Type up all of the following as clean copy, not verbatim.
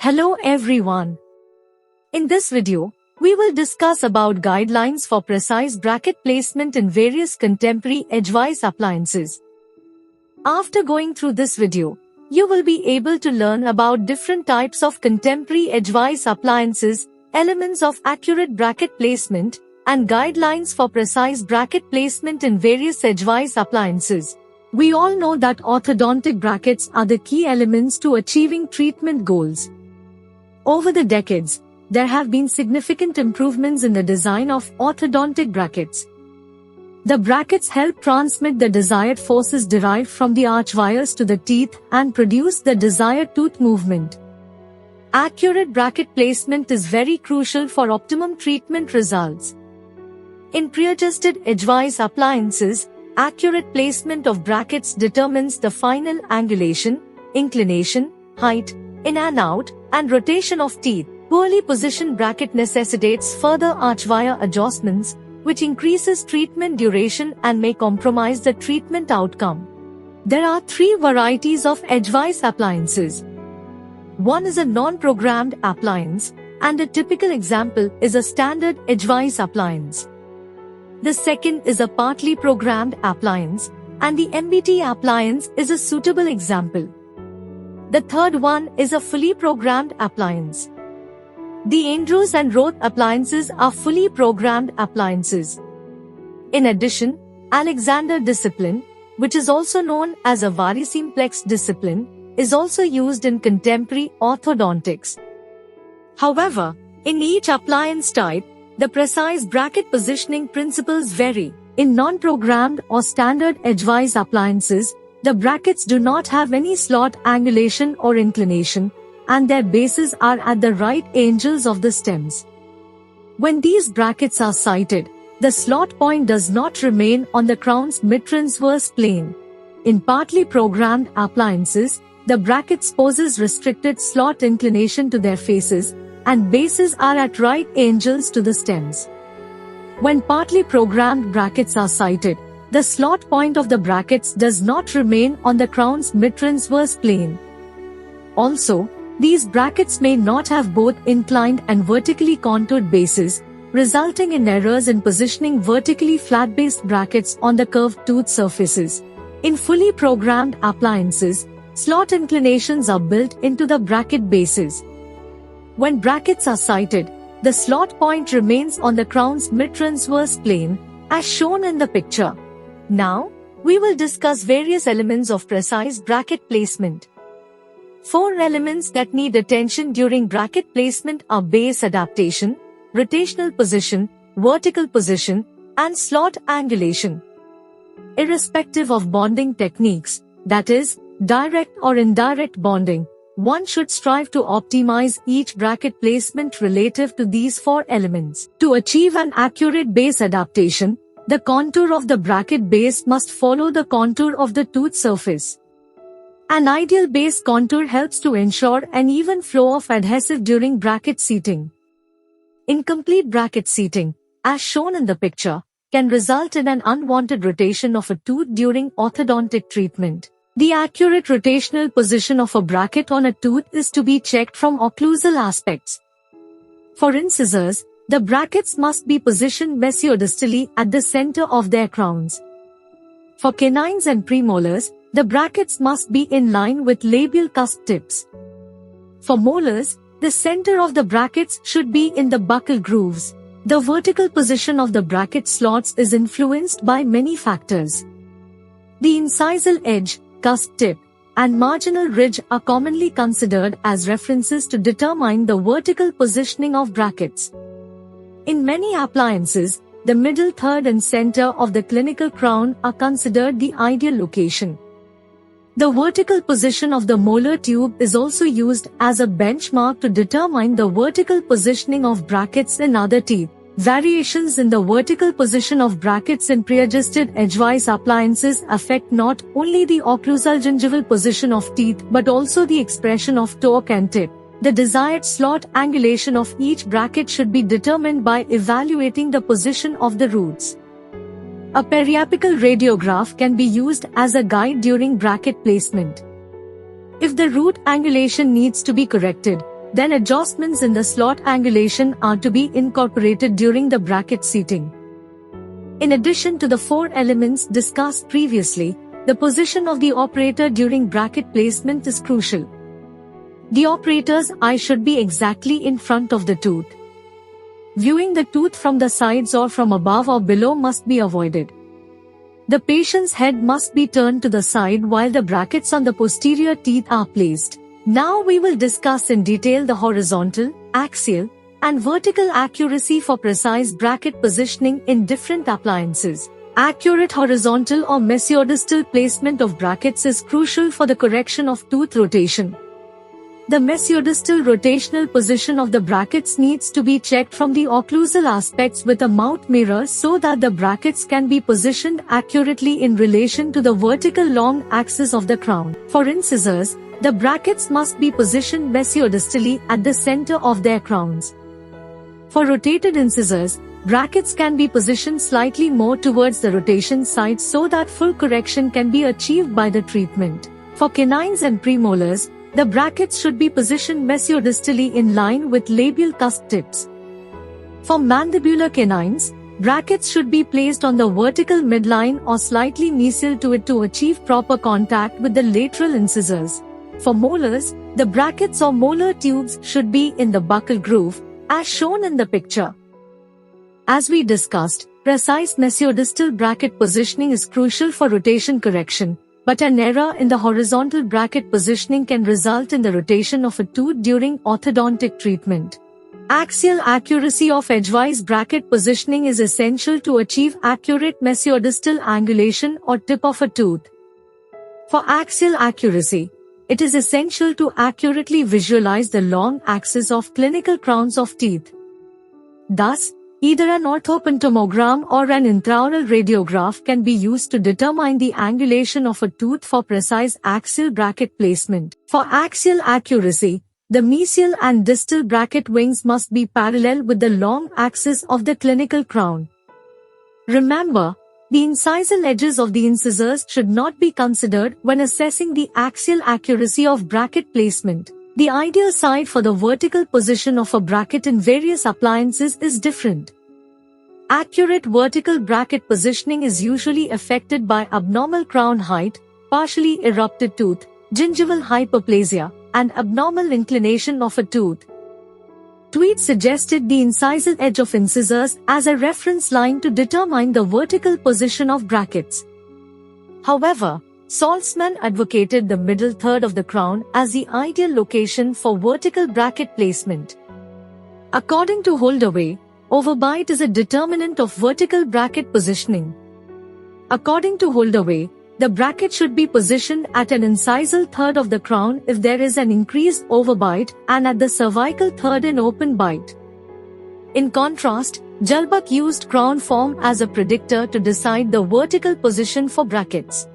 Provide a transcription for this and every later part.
Hello everyone. In this video, we will discuss about guidelines for precise bracket placement in various contemporary edgewise appliances. After going through this video, you will be able to learn about different types of contemporary edgewise appliances, elements of accurate bracket placement, and guidelines for precise bracket placement in various edgewise appliances. We all know that orthodontic brackets are the key elements to achieving treatment goals. Over the decades, there have been significant improvements in the design of orthodontic brackets. The brackets help transmit the desired forces derived from the arch wires to the teeth and produce the desired tooth movement. Accurate bracket placement is very crucial for optimum treatment results. In pre-adjusted edgewise appliances, accurate placement of brackets determines the final angulation, inclination, height, in and out, and rotation of teeth. Poorly positioned bracket necessitates further arch wire adjustments, which increases treatment duration and may compromise the treatment outcome. There are three varieties of edgewise appliances. One is a non-programmed appliance, and a typical example is a standard edgewise appliance. The second is a partly programmed appliance, and the MBT appliance is a suitable example. The third one is a fully programmed appliance. The Andrews and Roth appliances are fully programmed appliances. In addition, Alexander discipline, which is also known as a Vari-Simplex discipline, is also used in contemporary orthodontics. However, in each appliance type, the precise bracket positioning principles vary. In non-programmed or standard edgewise appliances, the brackets do not have any slot angulation or inclination, and their bases are at the right angles of the stems. When these brackets are sighted, the slot point does not remain on the crown's mid-transverse plane. In partly programmed appliances, the brackets possess restricted slot inclination to their faces, and bases are at right angles to the stems. When partly programmed brackets are sighted, the slot point of the brackets does not remain on the crown's mid-transverse plane. Also, these brackets may not have both inclined and vertically contoured bases, resulting in errors in positioning vertically flat-based brackets on the curved tooth surfaces. In fully programmed appliances, slot inclinations are built into the bracket bases. When brackets are sighted, the slot point remains on the crown's mid-transverse plane, as shown in the picture. Now, we will discuss various elements of precise bracket placement. Four elements that need attention during bracket placement are base adaptation, rotational position, vertical position, and slot angulation. Irrespective of bonding techniques, that is, direct or indirect bonding, one should strive to optimize each bracket placement relative to these four elements. To achieve an accurate base adaptation, the contour of the bracket base must follow the contour of the tooth surface. An ideal base contour helps to ensure an even flow of adhesive during bracket seating. Incomplete bracket seating, as shown in the picture, can result in an unwanted rotation of a tooth during orthodontic treatment. The accurate rotational position of a bracket on a tooth is to be checked from occlusal aspects. For incisors, the brackets must be positioned mesiodistally at the center of their crowns. For canines and premolars, the brackets must be in line with labial cusp tips. For molars, the center of the brackets should be in the buccal grooves. The vertical position of the bracket slots is influenced by many factors. The incisal edge, cusp tip, and marginal ridge are commonly considered as references to determine the vertical positioning of brackets. In many appliances, the middle third and center of the clinical crown are considered the ideal location. The vertical position of the molar tube is also used as a benchmark to determine the vertical positioning of brackets in other teeth. Variations in the vertical position of brackets in pre-adjusted edgewise appliances affect not only the occlusal gingival position of teeth but also the expression of torque and tip. The desired slot angulation of each bracket should be determined by evaluating the position of the roots. A periapical radiograph can be used as a guide during bracket placement. If the root angulation needs to be corrected, then adjustments in the slot angulation are to be incorporated during the bracket seating. In addition to the 4 elements discussed previously, the position of the operator during bracket placement is crucial. The operator's eye should be exactly in front of the tooth. Viewing the tooth from the sides or from above or below must be avoided. The patient's head must be turned to the side while the brackets on the posterior teeth are placed. Now we will discuss in detail the horizontal, axial, and vertical accuracy for precise bracket positioning in different appliances. Accurate horizontal or mesiodistal placement of brackets is crucial for the correction of tooth rotation. The mesiodistal rotational position of the brackets needs to be checked from the occlusal aspects with a mouth mirror so that the brackets can be positioned accurately in relation to the vertical long axis of the crown. For incisors, the brackets must be positioned mesiodistally at the center of their crowns. For rotated incisors, brackets can be positioned slightly more towards the rotation side so that full correction can be achieved by the treatment. For canines and premolars, the brackets should be positioned mesiodistally in line with labial cusp tips. For mandibular canines, brackets should be placed on the vertical midline or slightly mesial to it to achieve proper contact with the lateral incisors. For molars, the brackets or molar tubes should be in the buccal groove, as shown in the picture. As we discussed, precise mesiodistal bracket positioning is crucial for rotation correction, but an error in the horizontal bracket positioning can result in the rotation of a tooth during orthodontic treatment. Axial accuracy of edgewise bracket positioning is essential to achieve accurate mesiodistal angulation or tip of a tooth. For axial accuracy, it is essential to accurately visualize the long axis of clinical crowns of teeth. Thus, either an orthopontomogram or an intraoral radiograph can be used to determine the angulation of a tooth for precise axial bracket placement. For axial accuracy, the mesial and distal bracket wings must be parallel with the long axis of the clinical crown. Remember, the incisal edges of the incisors should not be considered when assessing the axial accuracy of bracket placement. The ideal side for the vertical position of a bracket in various appliances is different. Accurate vertical bracket positioning is usually affected by abnormal crown height, partially erupted tooth, gingival hyperplasia, and abnormal inclination of a tooth. Tweed suggested the incisal edge of incisors as a reference line to determine the vertical position of brackets. However, Saltzman advocated the middle third of the crown as the ideal location for vertical bracket placement. According to Holdaway, overbite is a determinant of vertical bracket positioning. According to Holdaway, the bracket should be positioned at an incisal third of the crown if there is an increased overbite and at the cervical third in open bite. In contrast, Jalbach used crown form as a predictor to decide the vertical position for brackets.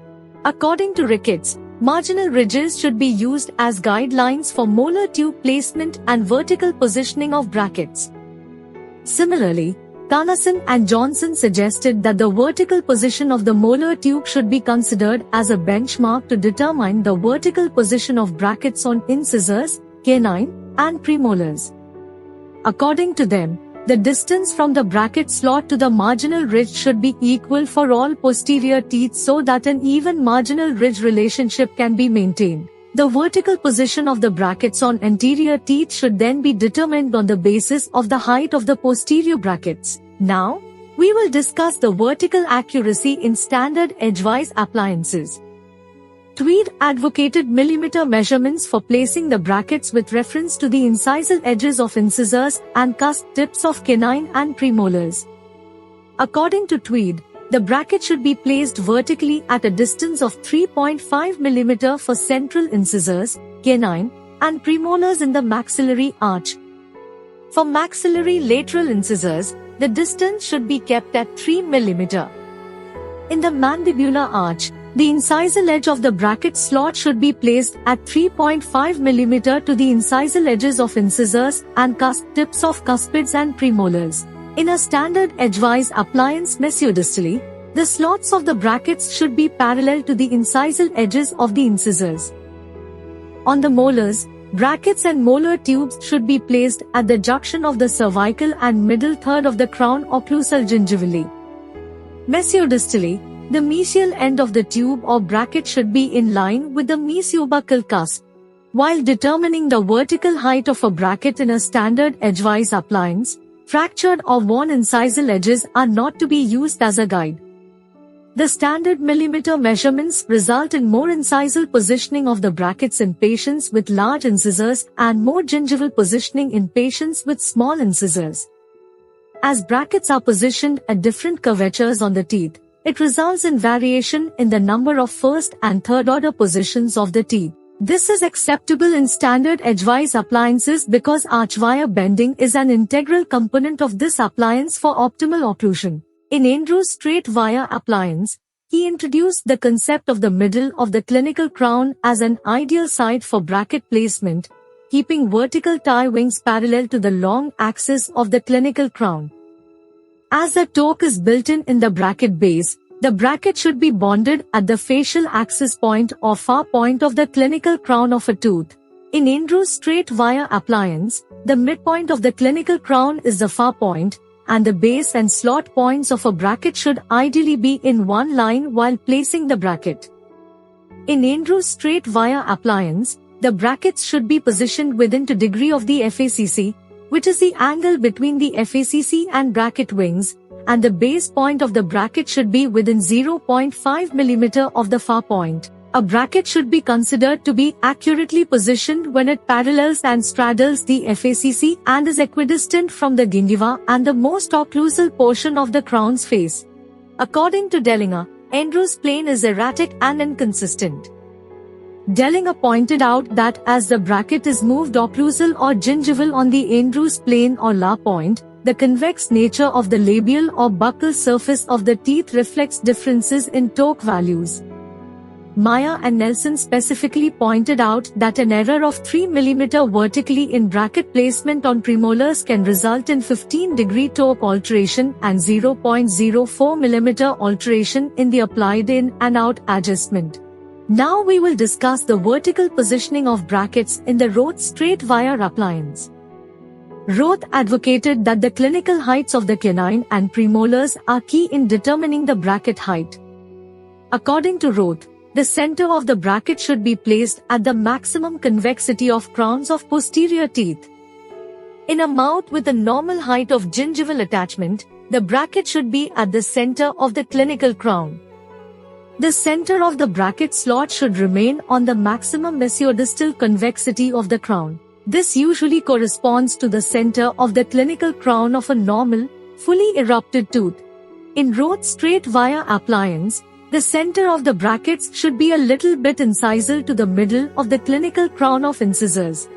According to Ricketts, marginal ridges should be used as guidelines for molar tube placement and vertical positioning of brackets. Similarly, Carnason and Johnson suggested that the vertical position of the molar tube should be considered as a benchmark to determine the vertical position of brackets on incisors, canine, and premolars. According to them, the distance from the bracket slot to the marginal ridge should be equal for all posterior teeth so that an even marginal ridge relationship can be maintained. The vertical position of the brackets on anterior teeth should then be determined on the basis of the height of the posterior brackets. Now, we will discuss the vertical accuracy in standard edgewise appliances. Tweed advocated millimeter measurements for placing the brackets with reference to the incisal edges of incisors and cusp tips of canine and premolars. According to Tweed, the bracket should be placed vertically at a distance of 3.5 mm for central incisors, canine, and premolars in the maxillary arch. For maxillary lateral incisors, the distance should be kept at 3 mm. In the mandibular arch, the incisal edge of the bracket slot should be placed at 3.5 mm to the incisal edges of incisors and cusp tips of cuspids and premolars. In a standard edgewise appliance mesiodistally, the slots of the brackets should be parallel to the incisal edges of the incisors. On the molars, Brackets and molar tubes should be placed at the junction of the cervical and middle third of the crown occlusal gingivally. Mesiodistally, the mesial end of the tube or bracket should be in line with the mesiobuccal cusp. While determining the vertical height of a bracket in a standard edgewise appliance, fractured or worn incisal edges are not to be used as a guide. The standard millimeter measurements result in more incisal positioning of the brackets in patients with large incisors and more gingival positioning in patients with small incisors. As brackets are positioned at different curvatures on the teeth, it results in variation in the number of first and third order positions of the teeth. This is acceptable in standard edgewise appliances because archwire bending is an integral component of this appliance for optimal occlusion. In Andrews' straight wire appliance, he introduced the concept of the middle of the clinical crown as an ideal site for bracket placement, keeping vertical tie wings parallel to the long axis of the clinical crown. As the torque is built in the bracket base, the bracket should be bonded at the facial axis point or far point of the clinical crown of a tooth. In Andrews' straight wire appliance, the midpoint of the clinical crown is the far point, and the base and slot points of a bracket should ideally be in one line while placing the bracket. In Andrews' straight wire appliance, the brackets should be positioned within 2 degrees of the FACC, which is the angle between the FACC and bracket wings, and the base point of the bracket should be within 0.5 mm of the far point. A bracket should be considered to be accurately positioned when it parallels and straddles the FACC and is equidistant from the gingiva and the most occlusal portion of the crown's face. According to Dellinger, Andrews' plane is erratic and inconsistent. Dellinger pointed out that as the bracket is moved occlusal or gingival on the Andrews plane or La point, the convex nature of the labial or buccal surface of the teeth reflects differences in torque values. Meyer and Nelson specifically pointed out that an error of 3 mm vertically in bracket placement on premolars can result in 15-degree torque alteration and 0.04 mm alteration in the applied in and out adjustment. Now we will discuss the vertical positioning of brackets in the Roth straight wire appliance. Roth advocated that the clinical heights of the canine and premolars are key in determining the bracket height. According to Roth, the center of the bracket should be placed at the maximum convexity of crowns of posterior teeth. In a mouth with a normal height of gingival attachment, the bracket should be at the center of the clinical crown. The center of the bracket slot should remain on the maximum mesiodistal convexity of the crown. This usually corresponds to the center of the clinical crown of a normal, fully erupted tooth. In Roth's straight wire appliance, the center of the brackets should be a little bit incisal to the middle of the clinical crown of incisors.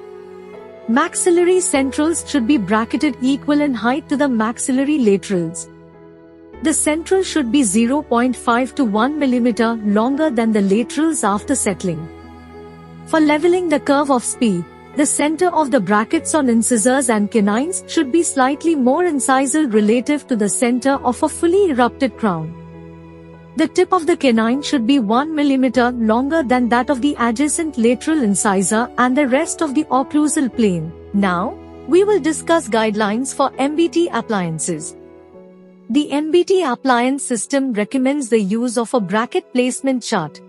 Maxillary centrals should be bracketed equal in height to the maxillary laterals. The central should be 0.5 to 1 mm longer than the laterals after settling. For leveling the curve of speed, the center of the brackets on incisors and canines should be slightly more incisal relative to the center of a fully erupted crown. The tip of the canine should be 1 mm longer than that of the adjacent lateral incisor and the rest of the occlusal plane. Now, we will discuss guidelines for MBT appliances. The MBT appliance system recommends the use of a bracket placement chart.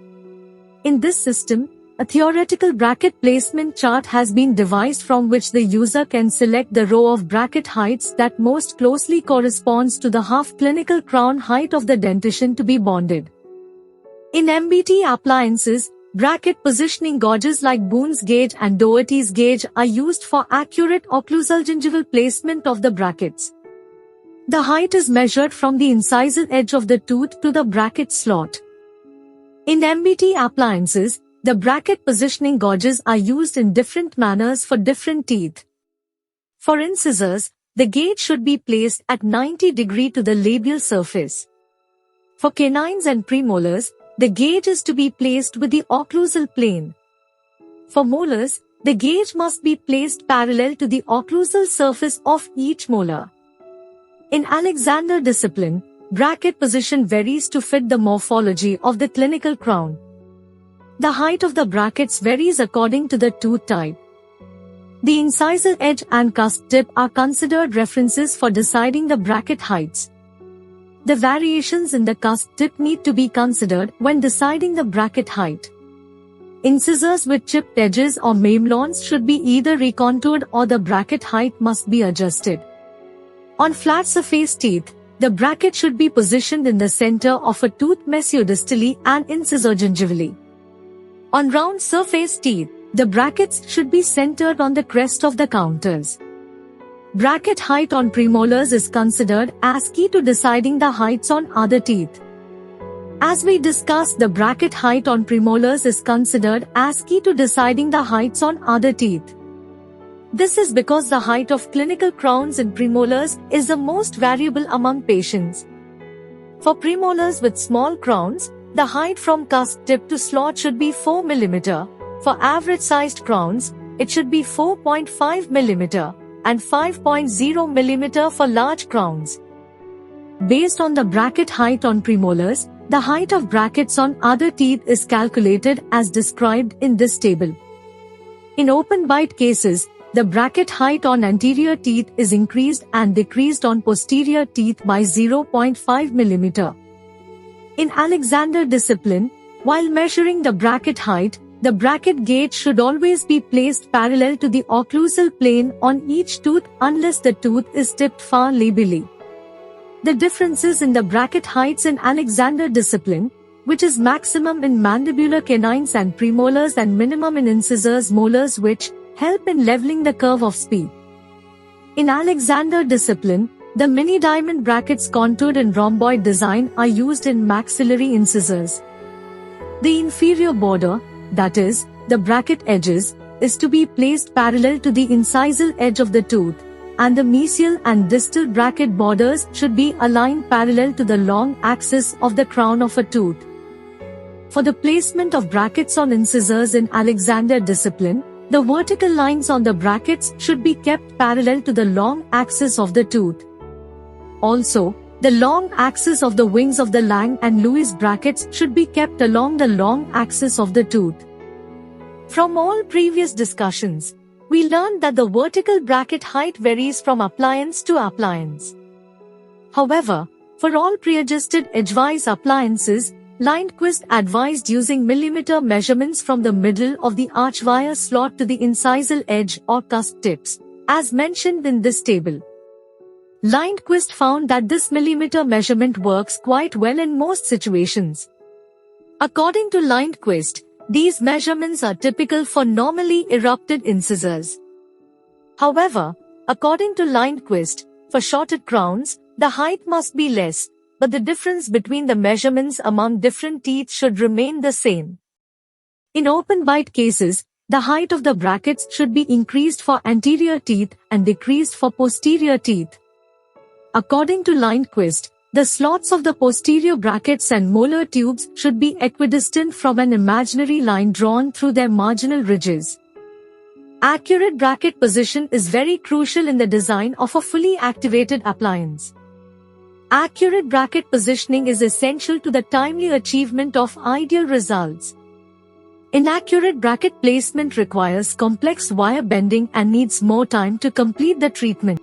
In this system, a theoretical bracket placement chart has been devised from which the user can select the row of bracket heights that most closely corresponds to the half clinical crown height of the dentition to be bonded. In MBT appliances, bracket positioning gauges like Boone's gauge and Doherty's gauge are used for accurate occlusal gingival placement of the brackets. The height is measured from the incisal edge of the tooth to the bracket slot. In MBT appliances, the bracket positioning gauges are used in different manners for different teeth. For incisors, the gauge should be placed at 90 degrees to the labial surface. For canines and premolars, the gauge is to be placed with the occlusal plane. For molars, the gauge must be placed parallel to the occlusal surface of each molar. In Alexander discipline, bracket position varies to fit the morphology of the clinical crown. The height of the brackets varies according to the tooth type. The incisal edge and cusp tip are considered references for deciding the bracket heights. The variations in the cusp tip need to be considered when deciding the bracket height. Incisors with chipped edges or mamelons should be either recontoured or the bracket height must be adjusted. On flat surface teeth, the bracket should be positioned in the center of a tooth mesiodistally and incisor-gingivally. On round surface teeth, the brackets should be centered on the crest of the counters. Bracket height on premolars is considered as key to deciding the heights on other teeth. As we discussed, the bracket height on premolars is considered as key to deciding the heights on other teeth. This is because the height of clinical crowns in premolars is the most variable among patients. For premolars with small crowns, the height from cusp tip to slot should be 4 mm. For average-sized crowns, it should be 4.5 mm and 5.0 mm for large crowns. Based on the bracket height on premolars, the height of brackets on other teeth is calculated as described in this table. In open bite cases, the bracket height on anterior teeth is increased and decreased on posterior teeth by 0.5 mm. In Alexander discipline, while measuring the bracket height, the bracket gauge should always be placed parallel to the occlusal plane on each tooth unless the tooth is tipped far labially. The differences in the bracket heights in Alexander discipline, which is maximum in mandibular canines and premolars and minimum in incisors molars, which help in leveling the curve of speed. In Alexander discipline, the mini diamond brackets contoured in rhomboid design are used in maxillary incisors. The inferior border, that is, the bracket edges, is to be placed parallel to the incisal edge of the tooth, and the mesial and distal bracket borders should be aligned parallel to the long axis of the crown of a tooth. For the placement of brackets on incisors in Alexander discipline, the vertical lines on the brackets should be kept parallel to the long axis of the tooth. Also, the long axis of the wings of the Lang and Lewis brackets should be kept along the long axis of the tooth. From all previous discussions, we learned that the vertical bracket height varies from appliance to appliance. However, for all pre-adjusted edgewise appliances, Lindquist advised using millimeter measurements from the middle of the archwire slot to the incisal edge or cusp tips, as mentioned in this table. Lindquist found that this millimeter measurement works quite well in most situations. According to Lindquist, these measurements are typical for normally erupted incisors. However, according to Lindquist, for shorted crowns, the height must be less, but the difference between the measurements among different teeth should remain the same. In open bite cases, the height of the brackets should be increased for anterior teeth and decreased for posterior teeth. According to Lindquist, the slots of the posterior brackets and molar tubes should be equidistant from an imaginary line drawn through their marginal ridges. Accurate bracket position is very crucial in the design of a fully activated appliance. Accurate bracket positioning is essential to the timely achievement of ideal results. Inaccurate bracket placement requires complex wire bending and needs more time to complete the treatment.